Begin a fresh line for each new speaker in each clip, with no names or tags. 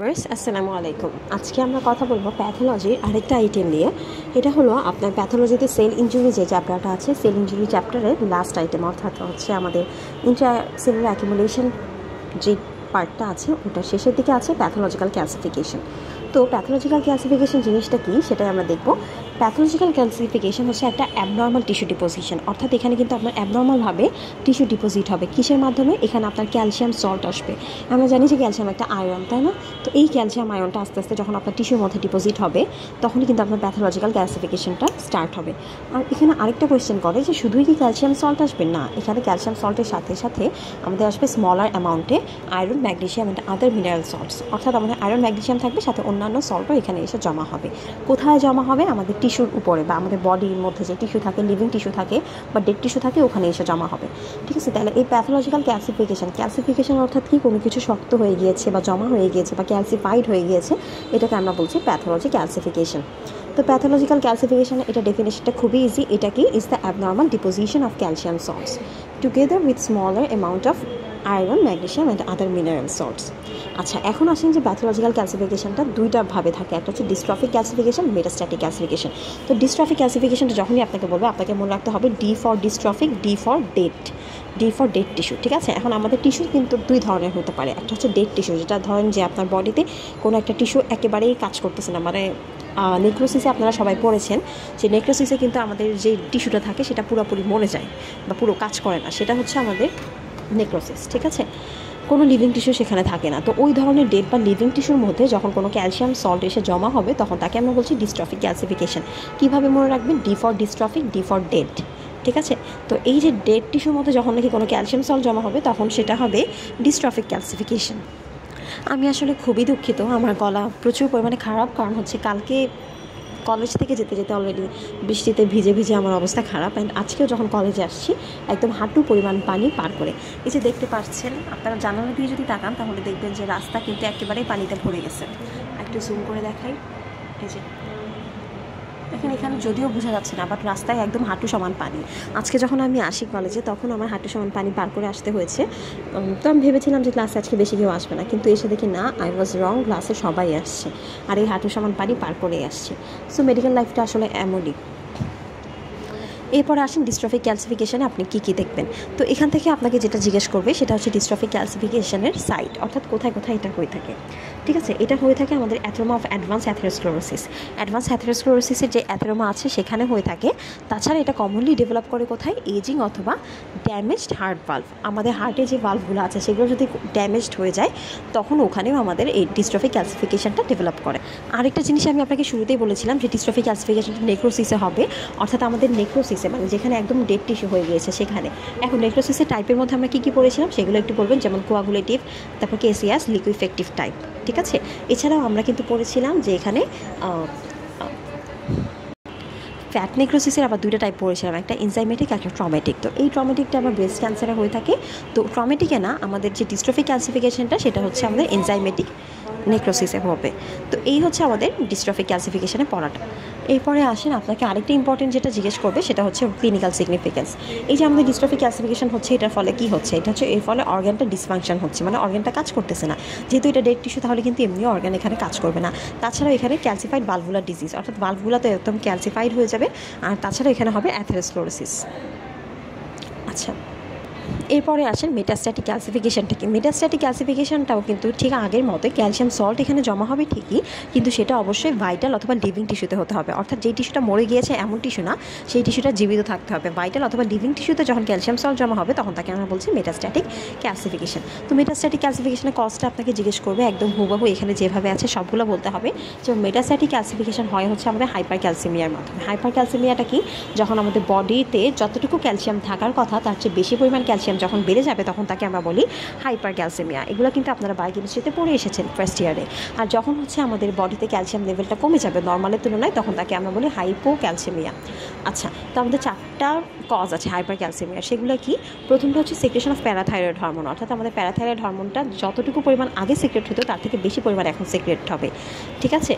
আসসালামু আলাইকুম। আজকে আমরা কথা বলবো প্যাথোলজির আরেকটা আইটেম নিয়ে। এটা হলো আপনার প্যাথোলজিতে সেল ইনজুরি যে চ্যাপ্টারটা আছে, সেল ইনজুরি চ্যাপ্টারের লাস্ট আইটেম, অর্থাৎ হচ্ছে আমাদের ইন্ট্রাসেলুলার অ্যাকুমুলেশন যে পার্টটা আছে ওটার শেষের দিকে আছে প্যাথোলজিক্যাল ক্লাসিফিকেশন। তো প্যাথোলজিক্যাল ক্লাসিফিকেশন জিনিসটা কি সেটাই আমরা দেখব। প্যাথোলজিক্যাল ক্লাসিফিকেশন হচ্ছে একটা অ্যাবনর্মাল টিস্যু ডিপোজিশন, অর্থাৎ এখানে কিন্তু আপনার অ্যাবনর্মালভাবে টিস্যু ডিপোজিট হবে। কিসের মাধ্যমে? এখানে আপনার ক্যালসিয়াম সল্ট আসবে। আমরা জানি যে ক্যালসিয়াম একটা আয়রন, তাই না? তো এই ক্যালসিয়াম আয়রনটা আস্তে আস্তে যখন আপনার টিস্যুর মধ্যে ডিপোজিট হবে তখনই কিন্তু আপনার প্যাথোলজিক্যাল ক্লাসিফিকেশনটা স্টার্ট হবে। আর এখানে আরেকটা কোয়েশ্চেন করে যে শুধুই কি ক্যালসিয়াম সল্ট আসবে? না, এখানে ক্যালসিয়াম সল্টের সাথে সাথে আমাদের আসবে স্মলার অ্যামাউন্টে iron, magnesium and other mineral salts, অর্থাৎ আমাদের আয়রন, ম্যাগনেসিয়াম থাকবে, সাথে অন্যান্য সল্টও এখানে এসে জমা হবে। কোথায় জমা হবে? আমাদের টিস্যুর উপরে, বা আমাদের বডির মধ্যে যে টিস্যু থাকে, লিভিং টিস্যু থাকে বা ডেড টিস্যু থাকে, ওখানে এসে জমা হবে। ঠিক আছে? তাহলে এই প্যাথোলজিক্যাল ক্লাসিফিকেশন অর্থাৎ কি? কোনো কিছু শক্ত হয়ে গিয়েছে বা জমা হয়ে গিয়েছে বা ক্যালসিফাইড হয়ে গিয়েছে, এটাকে আমরা বলছি প্যাথোলজি ক্যালসিফিকেশন। তো প্যাথোলজিক্যাল ক্যালসিফিকেশন এটা ডেফিনেশনটা খুবই ইজি। এটা কি? Is the abnormal deposition of calcium salts together with smaller amount of iron, magnesium and other mineral salts. আচ্ছা, এখন আসেন যে প্যাথোলজিক্যাল ক্লাসিফিকেশনটা দুইটা ভাবে থাকে, একটা হচ্ছে ডিস্ট্রফিক ক্লাসিফিকেশন, মেটাস্ট্যাটিক ক্লাসিফিকেশন। তো ডিস্ট্রফিক ক্লাসিফিকেশনটা যখনই আপনাকে বলবে, আপনাকে মনে রাখতে হবে D for dystrophic, D for dead tissue. ঠিক আছে? এখন আমাদের টিস্যু কিন্তু দুই ধরনের হতে পারে। একটা হচ্ছে ডেড টিস্যু, যেটা ধরেন যে আপনার বডিতে কোনো একটা টিস্যু একেবারেই কাজ করতেছে না, মানে নেক্রোসিসে আপনারা সবাই পড়েছেন যে নেক্রোসিসে কিন্তু আমাদের যে টিস্যুটা থাকে সেটা পুরোপুরি মরে যায় বা পুরো কাজ করে না, সেটা হচ্ছে আমাদের নেক্রোসিস। ঠিক আছে? কোনো লিভিং টিস্যু সেখানে থাকে না। তো ওই ধরনের ডেড বা লিভিং টিস্যুর মধ্যে যখন কোনো ক্যালসিয়াম সল্ট এসে জমা হবে তখন তাকে আমরা বলছি ডিস্ট্রফিক ক্যালসিফিকেশন। কীভাবে মনে রাখবেন? D for dystrophic, D for dead. ঠিক আছে? তো এই যে ডেড টিস্যুর মধ্যে যখন নাকি কোনো ক্যালসিয়াম সল্ট জমা হবে তখন সেটা হবে ডিস্ট্রফিক ক্যালসিফিকেশন। আমি আসলে খুবই দুঃখিত, আমার গলা প্রচুর পরিমাণে খারাপ, কারণ হচ্ছে কালকে কলেজ থেকে যেতে যেতে অলরেডি বৃষ্টিতে ভিজে ভিজে আমার অবস্থা খারাপ। অ্যান্ড আজকেও যখন কলেজে আসছি একদম হাঁটু পরিমাণ পানি পার করে, এই যে দেখতে পাচ্ছেন, আপনারা জানালা দিয়ে যদি তাকান তাহলে দেখবেন যে রাস্তা কিন্তু একেবারেই পানিতে ভরে গেছে। একটু জুম করে দেখাই, এই যে দেখেন, এখানে যদিও বোঝা যাচ্ছে না, বাট রাস্তায় একদম হাঁটু সমান পানি। আজকে যখন আমি আসি কলেজে তখন আমার হাঁটু সমান পানি পার করে আসতে হয়েছে। তো আমি ভেবেছিলাম যে ক্লাসে আজকে বেশি কেউ আসবে না, কিন্তু এসে দেখি না, আই ওয়াজ রং, ক্লাসে সবাই আসছে আর এই হাঁটু সমান পানি পার করেই আসছে। সো মেডিকেল লাইফটা আসলে এমনই। এরপরে আসেন ডিস্ট্রফিক ক্যালসিফিকেশানে আপনি কী কী দেখবেন। তো এখান থেকে আপনাকে যেটা জিজ্ঞেস করবে সেটা হচ্ছে ডিস্ট্রফিক ক্যালসিফিকেশনের সাইট, অর্থাৎ কোথায় কোথায় এটা হয়ে থাকে। ঠিক আছে? এটা হয়ে থাকে আমাদের atheroma of advance atherosclerosis. Advance অ্যাথেরোস্ক্লেরোসিসের যে অ্যাথেরোমা আছে সেখানে হয়ে থাকে। তাছাড়া এটা কমনলি ডেভেলপ করে কোথায়? এজিং অথবা ড্যামেজড হার্ট ভালভ। আমাদের হার্টে যে ভালভগুলো আছে সেগুলো যদি ড্যামেজড হয়ে যায় তখন ওখানেও আমাদের এই ডিস্ট্রফিক ক্যালসিফিকেশনটা ডেভেলপ করে। আরেকটা জিনিস আমি আপনাকে শুরুতেই বলেছিলাম যে ডিস্ট্রফিক ক্যালসিফিকেশনটা নেক্রোসিসে হবে, অর্থাৎ আমাদের নেক্রোসিসে, মানে যেখানে একদম ডেড টিস্যু হয়ে গিয়েছে সেখানে। এখন নেক্রোসিসের টাইপের মধ্যে আমরা কী কী পড়েছিলাম সেগুলো একটু বলবেন, যেমন কোয়াগুলেটিভ, তারপর কেসিয়াস, লিকুইফেক্টিভ টাইপ। ঠিক আছে? এছাড়াও আমরা কিন্তু পড়েছিলাম যে এখানে ফ্যাট নেক্রোসিসের আবার দুইটা টাইপ পড়েছিলাম, একটা এনজাইমেটিক, একটা ট্রমেটিক। তো এই ট্রমেটিকটা আবার ব্রেস্ট ক্যান্সারে হয়ে থাকে। তো ট্রমেটিকে না, আমাদের যে ডিস্ট্রফিক ক্যালসিফিকেশনটা সেটা হচ্ছে আমাদের এনজাইমেটিক নেক্রোসিসে হবে। তো এই হচ্ছে আমাদের ডিস্ট্রফিক ক্যালসিফিকেশনে পড়াটা। এরপরে আসেন, আপনাকে আরেকটা ইম্পর্টেন্ট যেটা জিজ্ঞেস করবে সেটা হচ্ছে ক্লিনিক্যাল সিগনিফিকেন্স। এই যে আমাদের ডিস্ট্রফিক ক্যালসিফিকেশন হচ্ছে, এটার ফলে কী হচ্ছে? এটা হচ্ছে এর ফলে অর্গানটা ডিসফাংশন হচ্ছে, মানে অর্গানটা কাজ করতেছে না। যেহেতু এটা ডেড টিস্যু তাহলে কিন্তু এমনি অর্গান এখানে কাজ করবে না। তাছাড়াও এখানে ক্যালসিফাইড ভালভুলার ডিজিজ, অর্থাৎ ভালভগুলো তো একদম ক্যালসিফাইড হয়ে যাবে। আর তাছাড়া এখানে হবে অ্যাথেরোস্ক্লেরোসিস। আচ্ছা, এরপরে আসেন মেটাস্ট্যাটিক ক্যালসিফিকেশনটা কি। মেটাস্ট্যাটিক ক্যালসিফিকেশনটাও কিন্তু ঠিক আগের মতোই, ক্যালসিয়াম সল্ট এখানে জমা হবে ঠিকই, কিন্তু সেটা অবশ্যই ভাইটাল অথবা লিভিং টিস্যুতে হতে হবে। অর্থাৎ যেই টিস্যুটা মরে গিয়েছে এমন টিস্যু না, সেই টিস্যুটা জীবিত থাকতে হবে। ভাইটাল অথবা লিভিং টিস্যুতে যখন ক্যালসিয়াম সল্ট জমা হবে তখন তাকে আমরা বলছি মেটাস্ট্যাটিক ক্যালসিফিকেশন। তো মেটাস্ট্যাটিক ক্যালসিফিকেশনের কজটা আপনাকে জিজ্ঞেস করবে, একদম হুবহু এখানে যেভাবে আছে সবগুলো বলতে হবে। যে মেটাস্ট্যাটিক ক্যালসিফিকেশন হয় হচ্ছে আমাদের হাইপার ক্যালসিমিয়ার মাধ্যমে। হাইপার ক্যালসিমিয়াটা কি? যখন আমাদের বডিতে যতটুকু ক্যালসিয়াম থাকার কথা তার চেয়ে বেশি পরিমাণ ক্যালসিয়াম যখন বেড়ে যাবে তখন তাকে আমরা বলি হাইপার ক্যালসিমিয়া। এগুলো কিন্তু আপনারা বায়োকেমিস্ট্রিতে পড়ে এসেছেন ফার্স্ট ইয়ারে। আর যখন হচ্ছে আমাদের বডিতে ক্যালসিয়াম লেভেলটা কমে যাবে নর্মালের তুলনায় তখন তাকে আমরা বলি হাইপো ক্যালসিমিয়া। আচ্ছা, তো আমাদের চারটা কজ আছে হাইপার ক্যালসিয়ামিয়া। সেগুলো কি? প্রথমটা হচ্ছে সিক্রেশন অফ প্যারাথাইরয়েড হরমোন, অর্থাৎ আমাদের প্যারাথাইরয়েড হরমোনটা যতটুকু পরিমাণ আগে সিক্রেট হতো তার থেকে বেশি পরিমাণ এখন সিক্রেট হবে, ঠিক আছে।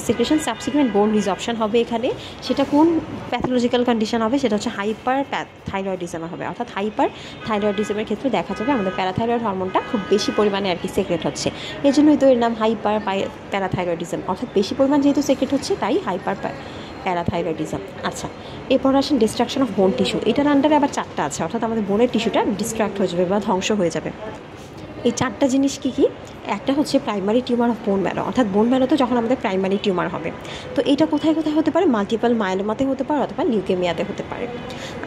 সিক্রেশন সাবসিকুয়েন্ট বোন রিজর্পশন হবে এখানে। সেটা কোন প্যাথোলজিক্যাল কন্ডিশন হবে? সেটা হচ্ছে হাইপার থাইরয়েডিজম হবে, অর্থাৎ হাইপার থাইরয়েডিজমের ক্ষেত্রে দেখা যাবে আমাদের প্যারাথাইরয়েড হরমোনটা খুব বেশি পরিমাণে আর কি সিক্রেট হচ্ছে, এই জন্যই তো এর নাম হাইপার প্যারাথাইরয়েডিজম, অর্থাৎ বেশি পরিমাণ যেহেতু সিক্রেট হচ্ছে তাই হাইপার প্যারাথাইরয়েডিজম। আচ্ছা, এরপর আসেন ডিস্ট্রাকশন অফ বোন টিস্যু। এটার আন্ডারে আবার চারটা আছে, অর্থাৎ আমাদের বোনের টিস্যুটা ডিস্ট্রাক্ট হয়ে যাবে বা ধ্বংস হয়ে যাবে। এই চারটা জিনিস কী কী? একটা হচ্ছে primary tumour of bone marrow, অর্থাৎ বোন ম্যারোতে যখন আমাদের প্রাইমারি টিউমার হবে, তো এটা কোথায় কোথায় হতে পারে? মাল্টিপল মায়োলোমাতে হতে পারে অথবা লিউকেমিয়াতে হতে পারে।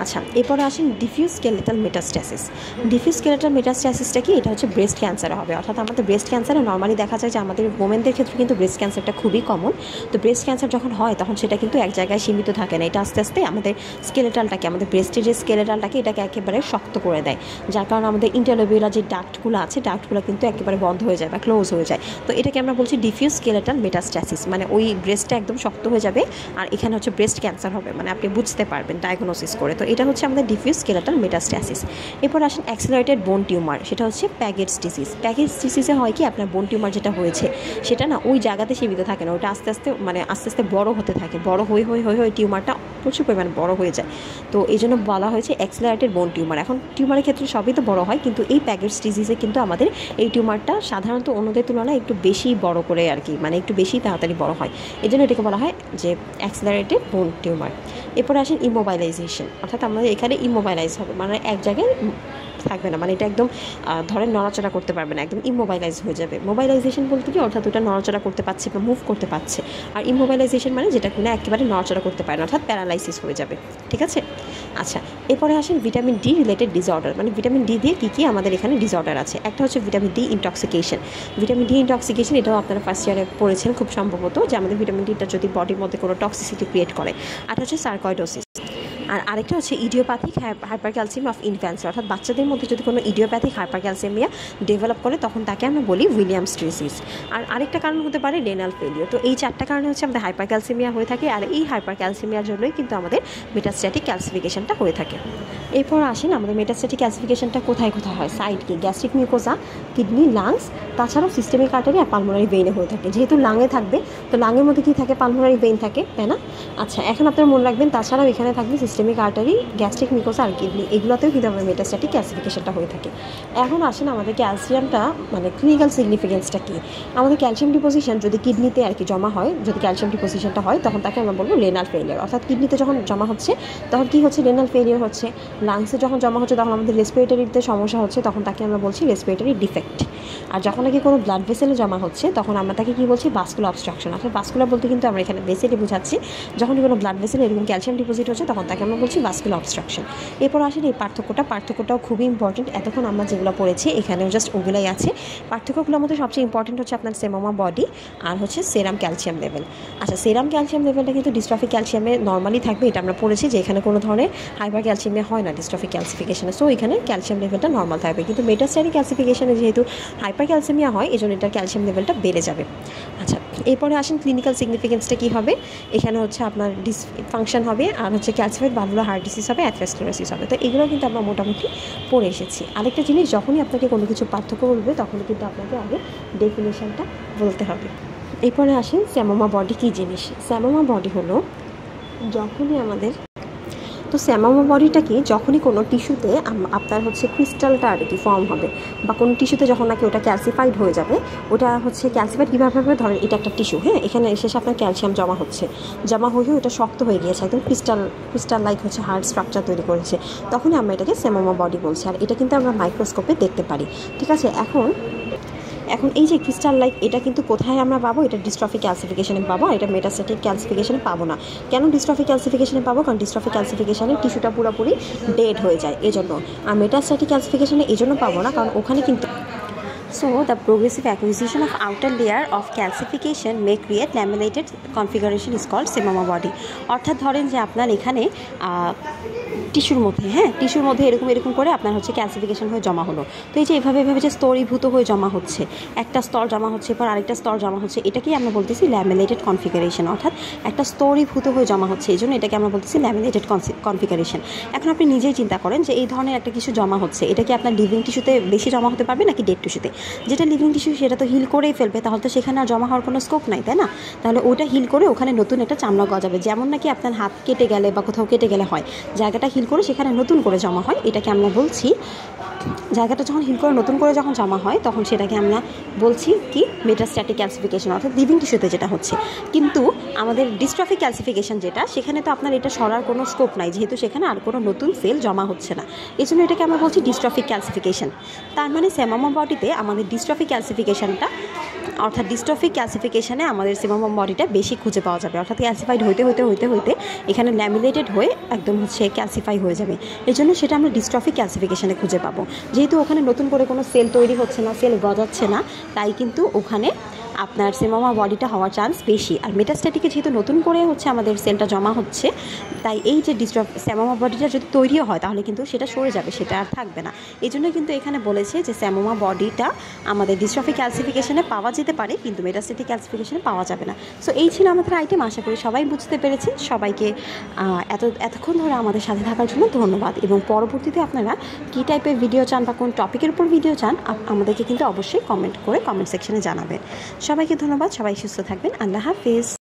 আচ্ছা, এরপরে আসেন diffuse skeletal metastasis. Diffuse skeletal মেটাস্ট্যাসিসটা কি? এটা হচ্ছে ব্রেস্ট ক্যান্সারে হবে, অর্থাৎ আমাদের ব্রেস্ট ক্যান্সারে নর্মালি দেখা যায় যে আমাদের ওমেনদের ক্ষেত্রে কিন্তু ব্রেস্ট ক্যান্সারটা খুবই কমন। তো ব্রেস্ট ক্যান্সার যখন হয় তখন সেটা কিন্তু এক জায়গায় সীমিত থাকে না, এটা আস্তে আস্তে আমাদের স্কেলেটালটাকে, আমাদের ব্রেস্টের যে স্কেলেটালটাকে এটাকে একেবারে শক্ত করে দেয়, যার কারণে আমাদের ইন্টারলোবিউলার যে ডাক্টগুলো আছে ডাক্টগুলো কিন্তু একেবারে বন্ধ হয়ে যায় বা ক্লোজ হয়ে যায়। তো এটাকে আমরা বলছি ডিফিউজ স্কেলেটাল মেটাস্ট্যাসিস, মানে ওই ব্রেস্টটা একদম শক্ত হয়ে যাবে আর এখানে হচ্ছে ব্রেস্ট ক্যান্সার হবে, মানে আপনি বুঝতে পারবেন ডায়াগনোসিস করে। তো এটা হচ্ছে আমাদের ডিফিউজ স্কেলেটাল মেটাস্ট্যাসিস। এরপর আসেন অ্যাক্সিলারেটেড বোন টিউমার, সেটা হচ্ছে প্যাগেটস ডিজিজ। প্যাগেটস ডিজিজে হয় কি? আপনার বোন টিউমার যেটা হয়েছে সেটা না ওই জায়গাতে সীমিত থাকে না, ওটা আস্তে আস্তে আস্তে আস্তে বড় হতে থাকে, বড় হয়ে টিউমারটা প্রচুর পরিমাণে বড় হয়ে যায়। তো এই জন্য বলা হয়েছে অ্যাক্সিলারেটেড বোন টিউমার। এখন টিউমারের ক্ষেত্রে সবই তো বড় হয়, কিন্তু এই প্যাগেটস ডিজিজে কিন্তু আমাদের এই টিউমারটা সাধারণত অন্যদের তুলনায় একটু বেশি বড় করে আর কি, মানে একটু বেশি তাড়াতাড়ি বড় হয়, এই জন্য এটাকে বলা হয় যে অ্যাক্সিলারেটেড বোন টিউমার। এরপরে আসেন ইমোবাইলাইজেশন, অর্থাৎ আমাদের এখানে ইমোবাইলাইজ হবে, মানে এক জায়গায় থাকবে না, মানে এটা একদম ধরেন নড়াচড়া করতে পারবে না, একদম ইমোবাইলাইজ হয়ে যাবে। মোবাইলাইজেশন বলতে কি? অর্থাৎ ওটা নড়াচড়া করতে পারছে বা মুভ করতে পারছে। আর ইমোবাইলাইজেশন মানে যেটা কিনা একেবারে নড়াচড়া করতে পারে না, অর্থাৎ প্যারালাইসিস হয়ে যাবে, ঠিক আছে। আচ্ছা, এরপরে আসেন ভিটামিন ডি রিলেটেড ডিসঅর্ডার, মানে ভিটামিন ডি দিয়ে কী কী আমাদের এখানে ডিসঅর্ডার আছে। একটা হচ্ছে vitamin D intoxication. Vitamin D intoxication এটাও আপনারা ফার্স্ট ইয়ারে পড়েছেন খুব সম্ভবত, যে আমাদের ভিটামিন ডিটা যদি বডির মধ্যে কোনো টক্সিসিটি ক্রিয়েট করে। আর হচ্ছে সার্কয়েডোসিস। আর আরেকটা হচ্ছে ইডিওপ্যাথিক হাইপারক্যালসিয়াম অফ ইনফ্যান্সি, অর্থাৎ বাচ্চাদের মধ্যে যদি কোনো ইডিওপ্যাথিক হাইপারক্যালসিয়ামিয়া ডেভেলপ করে তখন তাকে আমরা বলি উইলিয়ামস ডিজিজ। আর আরেকটা কারণ হতে পারে রেনাল ফেলিওর। তো এই চারটা কারণে হচ্ছে আমাদের হাইপারক্যালসিয়ামিয়া হয়ে থাকে, আর এই হাইপারক্যালসিয়ামিয়ার জন্যই কিন্তু আমাদের মেটাস্ট্যাটিক ক্যালসিফিকেশনটা হয়ে থাকে। এরপর আসেন আমাদের মেটাস্ট্যাটিক ক্যালসিফিকেশনটা কোথায় কোথায় হয়? সাইড কি? গ্যাস্ট্রিক মিউকোসা, কিডনি, লাংস, তাছাড়াও সিস্টেমিক আর্টারি আর পালমোনারি ভেইনে হয়ে থাকে। যেহেতু লাঙে থাকবে তো লাঙের মধ্যে কী থাকে? পালমোনারি ভেইন থাকে, তাই না? আচ্ছা, এখন আপনারা মনে রাখবেন তাছাড়াও এখানে থাকবে সিস্টেমিক আর্টারি, গ্যাস্ট্রিক মিউকোসা আর কিডনি, এগুলোতেও কিন্তু আমাদের মেটাস্ট্যাটিক ক্যালসিফিকেশনটা হয়ে থাকে। এখন আসেন আমাদের ক্যালসিয়ামটা মানে ক্লিনিক্যাল সিগনিফিকেন্সটা কী? আমাদের ক্যালসিয়াম ডিপোজিশন যদি কিডনিতে আর কি জমা হয়, যদি ক্যালসিয়াম ডিপোজিশনটা হয় তখন তাকে আমরা বলবো রেনাল ফেলিয়ার, অর্থাৎ কিডনিতে যখন জমা হচ্ছে তখন কী হচ্ছে? রেনাল ফেলিয়ার হচ্ছে। লাংসে যখন জমা হচ্ছে তখন আমাদের রেসপিরেটরিতে সমস্যা হচ্ছে, তখন তাকে আমরা বলছি রেসপিরেটরি ডিফেক্ট। আর যখন নাকি কোনো ব্লাড ভেসেলে জমা হচ্ছে তখন আমরা তাকে কী বলছি? Vascular obstruction. আসলে ভাস্কুলার বলতে কিন্তু আমরা এখানে ভেসেলে বোঝাচ্ছি, যখন কোনো ব্লাড ভেসেলে এরকম ক্যালসিয়াম ডিপোজিট হচ্ছে তখন তাকে আমরা বলছি ভাস্কুলার অবস্ট্রাকশন। এরপর আসলে এই পার্থক্যটাও খুবই ইম্পর্টেন্ট। এতক্ষণ আমরা যেগুলো পড়েছি এখানেও জাস্ট ওগুলাই আছে। পার্থক্যগুলোর মধ্যে সবচেয়ে ইম্পর্টেন্ট হচ্ছে আপনার সেমামা বডি আর হচ্ছে সেরাম ক্যালসিয়াম লেভেল। আচ্ছা, সেরাম ক্যালসিয়াম লেভেলটা কিন্তু ডিস্ট্রফিক ক্যালসিয়ামে নর্মালি থাকবে, এটা আমরা পড়েছি যে এখানে কোনো ধরনের হাইপার ক্যালসিয়ামিয়া হয় না ডিস্ট্রফিক ক্যালসিফিকেশনে, সো এখানে ক্যালসিয়াম লেভেলটা নর্মাল থাকবে। কিন্তু মেটাস্ট্যাটিক ক্যালসিফিকেশনে যেহেতু হাইপার ক্যালসিয়ামিয়া হয় এই জন্য এটার ক্যালসিয়াম লেভেলটা বেড়ে যাবে। আচ্ছা, এরপরে আসেন ক্লিনিক্যাল সিগনিফিকেন্সটা কী হবে? এখানে হচ্ছে আপনার ডিসফাংশন হবে, আর হচ্ছে ক্যালসিফাইড ভালভুলার হার্ট ডিজিজ হবে, অ্যাথেরোস্ক্লেরোসিস হবে। তো এগুলো কিন্তু আমরা মোটামুটি পড়ে এসেছি। আরেকটা জিনিস, যখনই আপনাকে কোনো কিছু পার্থক্য বলবে তখনই কিন্তু আপনাকে আগে ডেফিনেশনটা বলতে হবে। এরপরে আসেন স্যামোমা বডি কী জিনিস? স্যামোমা বডি হলো যখনই আমাদের, তো স্যামোমা বডিটা কি? যখনই কোনো টিস্যুতে আপনার হচ্ছে ক্রিস্টালটা আর কি ফর্ম হবে, বা কোনো টিস্যুতে যখন নাকি ওটা ক্যালসিফাইড হয়ে যাবে, ওটা হচ্ছে ক্যালসিফাইড কীভাবে হবে? ধরেন এটা একটা টিস্যু, হ্যাঁ, এখানে শেষে আপনার ক্যালসিয়াম জমা হচ্ছে, জমা হয়ে ওটা শক্ত হয়ে গিয়েছে, একদম ক্রিস্টাল লাইক হচ্ছে হার্ড স্ট্রাকচার তৈরি করেছে, তখনই আমরা এটাকে স্যামোমা বডি বলছি। আর এটা কিন্তু আমরা মাইক্রোস্কোপে দেখতে পারি, ঠিক আছে। এখন এই যে ক্রিস্টাল লাইক, এটা কিন্তু কোথায় আমরা পাবো? এটা ডিস্ট্রফিক ক্যালসিফিকেশনে পাবো, আর এটা মেটাস্ট্যাটিক ক্যালসিফিকেশনে পাবো না। কেন ডিস্ট্রফিক ক্যালসিফিকেশনে পাবো? কারণ ডিস্ট্রফিক ক্যালসিফিকেশনে টিস্যুটা পুরোপুরি ডেড হয়ে যায় এজন্য। আর মেটাস্ট্যাটিক ক্যালসিফিকেশনে এই জন্য পাবো না কারণ ওখানে কিন্তু So, the progressive acquisition of outer layer of calcification may create laminated configuration is called semoma body. অর্থাৎ ধরেন যে আপনার এখানে টিস্যুর মধ্যে, হ্যাঁ, টিস্যুর মধ্যে এরকম এরকম করে আপনার হচ্ছে ক্যালসিফিকেশন হয়ে জমা হলো। তো এই যে এভাবে যে স্তরীভূত হয়ে জমা হচ্ছে, একটা স্তর জমা হচ্ছে পর আরেকটা স্তর জমা হচ্ছে, এটাকেই আমরা বলতেছি ল্যামিনেটেড কনফিগারেশন, অর্থাৎ একটা স্তরীভূত হয়ে জমা হচ্ছে, এই জন্য এটাকে আমরা বলতেছি ল্যামিনেটেড কনফিগারেশন। এখন আপনি নিজেই চিন্তা করেন যে এই ধরনের একটা কিছু জমা হচ্ছে, এটা কি আপনার লিভিং টিস্যুতে বেশি জমা হতে পারবে নাকি ডেড টিস্যুতে? যেটা লিভিং টিস্যু সেটা তো হিল করেই ফেলবে, তাহলে তো সেখানে আর জমা হওয়ার কোনো স্কোপ নাই, তাই না? তাহলে ওটা হিল করে ওখানে নতুন একটা চামড়া গজাবে, যেমন নাকি আপনার হাত কেটে গেলে বা কোথাও কেটে গেলে হয়, জায়গাটা হিল করে সেখানে নতুন করে জমা হয়, এটাকে আমরা বলছি, জায়গাটা যখন হিল করে নতুন করে যখন জমা হয় তখন সেটাকে আমরা বলছি কি মেটাস্ট্যাটিক ক্যালসিফিকেশন, অর্থাৎ লিভিং টিস্যুতে যেটা হচ্ছে। কিন্তু আমাদের ডিস্ট্রফিক ক্যালসিফিকেশন যেটা, সেখানে তো আপনার এটা সরার কোনো স্কোপ নাই, যেহেতু সেখানে আর কোনো নতুন সেল জমা হচ্ছে না, এই জন্য এটাকে আমরা বলছি ডিস্ট্রফিক ক্যালসিফিকেশন। তার মানে সেমামা বডিতে আমাদের ডিস্ট্রফিক ক্যালসিফিকেশনটা, অর্থাৎ ডিস্ট্রফিক ক্যালসিফিকেশনে আমাদের সেমামা বডিটা বেশি খুঁজে পাওয়া যাবে, অর্থাৎ ক্যালসিফাইড হইতে হইতে হইতে হইতে এখানে ল্যামিনেটেড হয়ে একদম হচ্ছে ক্যালসিফাই হয়ে যাবে, এই জন্য সেটা আমরা ডিস্ট্রফিক ক্যালসিফিকেশনে খুঁজে পাবো। যেহেতু ওখানে নতুন করে কোনো সেল তৈরি হচ্ছে না, সেল গজাচ্ছে না, তাই কিন্তু ওখানে আপনার সেমামা বডিটা হওয়ার চান্স বেশি। আর মেটাস্ট্যাটিকে যেহেতু নতুন করে হচ্ছে আমাদের সেলটা জমা হচ্ছে, তাই এই যে সেমামা বডিটা যদি তৈরিও হয় তাহলে কিন্তু সেটা সরে যাবে, সেটা আর থাকবে না। এই জন্য কিন্তু এখানে বলেছে যে সেমামা বডিটা আমাদের ডিস্ট্রফিক ক্যালসিফিকেশনে পাওয়া যেতে পারে, কিন্তু মেটাস্ট্যাটিক ক্যালসিফিকেশনে পাওয়া যাবে না। সো এই ছিল আমাদের আইটেম, আশা করি সবাই বুঝতে পেরেছেন। সবাইকে এতক্ষণ ধরে আমাদের সাথে থাকার জন্য ধন্যবাদ, এবং পরবর্তীতে আপনারা কী টাইপের ভিডিও চান বা কোন টপিকের উপর ভিডিও চান আমাদেরকে কিন্তু অবশ্যই কমেন্ট সেকশনে জানাবেন। সবাইকে ধন্যবাদ, সবাই সুস্থ থাকবেন, আল্লাহ হাফিজ।